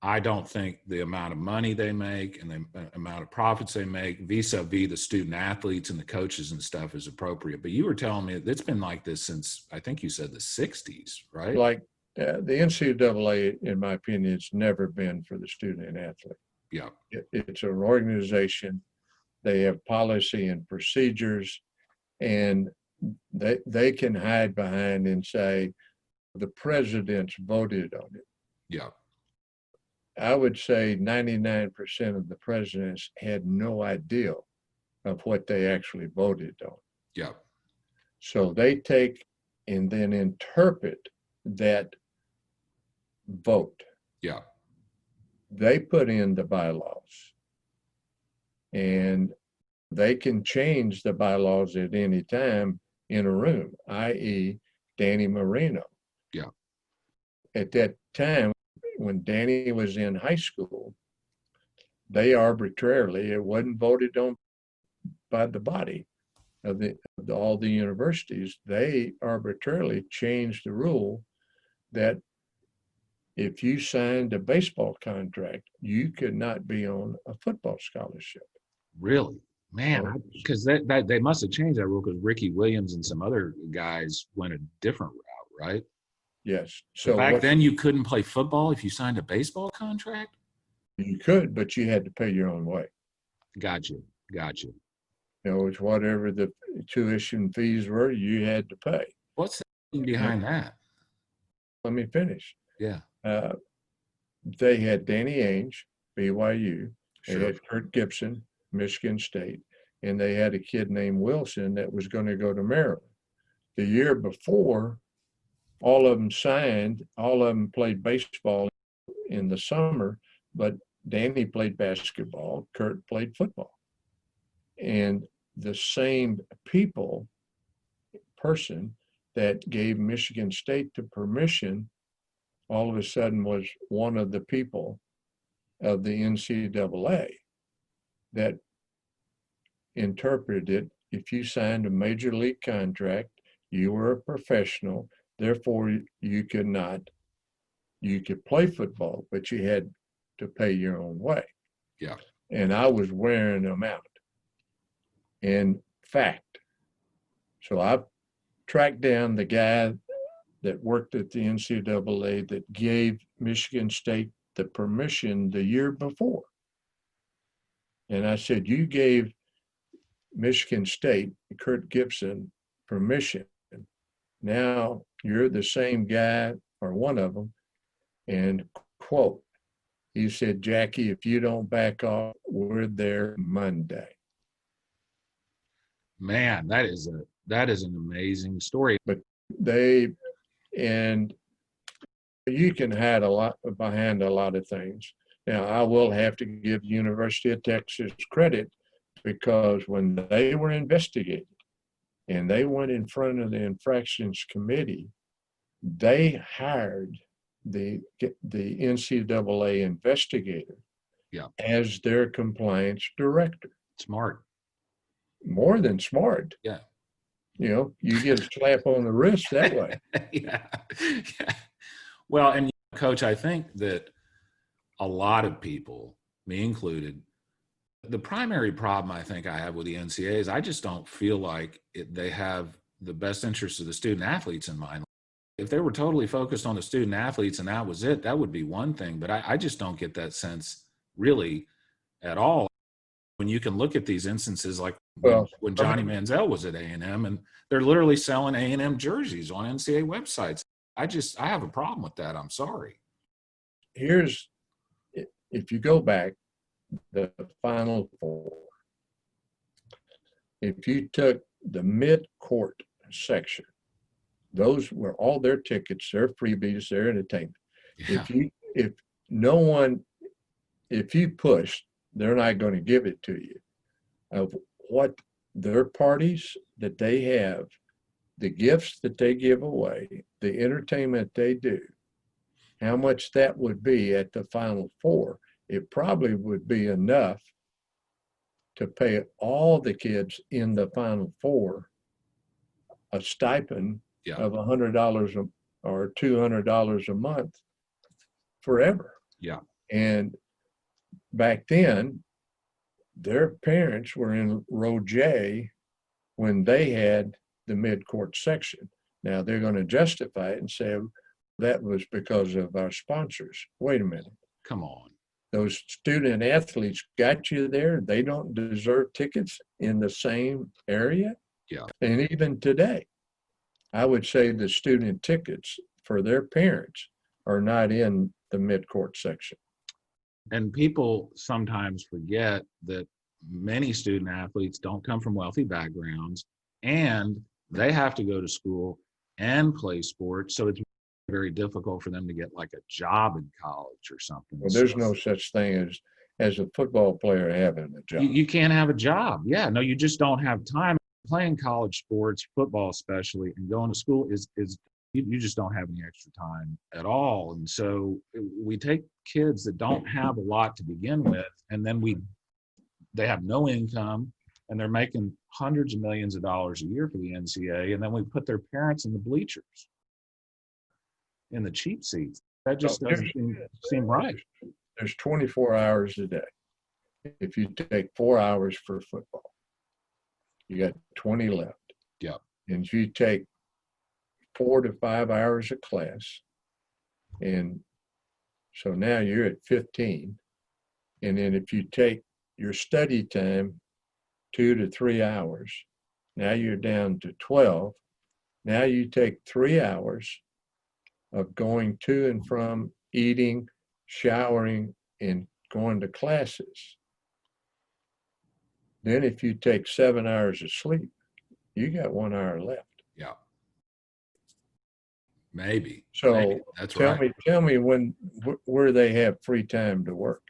I don't think the amount of money they make and the amount of profits they make vis-a-vis the student athletes and the coaches and stuff is appropriate. But you were telling me it's been like this since, I think you said the 60s, right? Like the NCAA, in my opinion, it's never been for the student and athlete. Yeah. It's an organization. They have policy and procedures, and they can hide behind and say the presidents voted on it. Yeah. I would say 99% of the presidents had no idea of what they actually voted on. Yeah. So they take and then interpret that vote. Yeah. They put in the bylaws, and they can change the bylaws at any time in a room, i.e. Danny Marino. Yeah. At that time, when Danny was in high school, they arbitrarily, it wasn't voted on by the body of all the universities, they arbitrarily changed the rule that if you signed a baseball contract, you could not be on a football scholarship. Really? Man, because they must have changed that rule because Ricky Williams and some other guys went a different route, right? Yes. So back then you couldn't play football if you signed a baseball contract? You could, but you had to pay your own way. Gotcha. You know, it's whatever the tuition fees were, you had to pay. What's the behind that? Let me finish. Yeah. They had Danny Ainge, BYU. Sure. They had Kurt Gibson, Michigan State, and they had a kid named Wilson that was going to go to Maryland. The year before, all of them signed, all of them played baseball in the summer, but Danny played basketball, Kurt played football. And the same person that gave Michigan State the permission, all of a sudden was one of the people of the NCAA that interpreted it. If you signed a major league contract, you were a professional, therefore you could play football, but you had to pay your own way. Yeah. And I was wearing them out. In fact, so I tracked down the guy that worked at the NCAA that gave Michigan State the permission the year before. And I said, you gave Michigan State, Kurt Gibson, permission. Now you're the same guy or one of them. And quote, he said, Jackie, if you don't back off, we're there Monday. Man, that is an amazing story. But and you can hide a lot behind a lot of things. Now, I will have to give University of Texas credit because when they were investigated and they went in front of the infractions committee, they hired the NCAA investigator as their compliance director. Smart. More than smart. Yeah. You know, you get a slap on the wrist that way. Yeah. Well, and Coach, I think that a lot of people, me included, the primary problem I think I have with the NCAA is I just don't feel like they have the best interests of the student athletes in mind. If they were totally focused on the student athletes and that was it, that would be one thing. But I just don't get that sense really at all. When you can look at these instances like when Johnny Manziel was at A&M and they're literally selling A&M jerseys on NCAA websites. I have a problem with that. I'm sorry. If you go back, the Final Four, if you took the mid-court section, those were all their tickets, their freebies, their entertainment. Yeah. If you push, they're not going to give it to you. Of what their parties that they have, the gifts that they give away, the entertainment they do, how much that would be at the Final Four, it probably would be enough to pay all the kids in the Final Four a stipend of $100 or $200 a month forever. Yeah. And back then, their parents were in row J when they had the mid-court section. Now they're going to justify it and say that was because of our sponsors. Wait a minute. Come on. Those student athletes got you there. They don't deserve tickets in the same area. Yeah. And even today, I would say the student tickets for their parents are not in the mid-court section. And people sometimes forget that many student athletes don't come from wealthy backgrounds, and they have to go to school and play sports. So it's very difficult for them to get like a job in college or something. Well, there's no such thing as a football player having a job. You can't have a job. Yeah, no, you just don't have time. Playing college sports, football especially, and going to school is you just don't have any extra time at all. And so we take kids that don't have a lot to begin with, and then they have no income, and they're making hundreds of millions of dollars a year for the NCAA, and then we put their parents in the bleachers, in the cheap seats. That just doesn't seem right. There's 24 hours a day. If you take 4 hours for football, you got 20 left. Yeah. And if you take 4 to 5 hours of class, and so now you're at 15. And then if you take your study time 2 to 3 hours, now you're down to 12. Now you take 3 hours of going to and from, eating, showering, and going to classes. Then if you take 7 hours of sleep, you got 1 hour left. Yeah. Maybe. So Maybe. That's tell me where they have free time to work.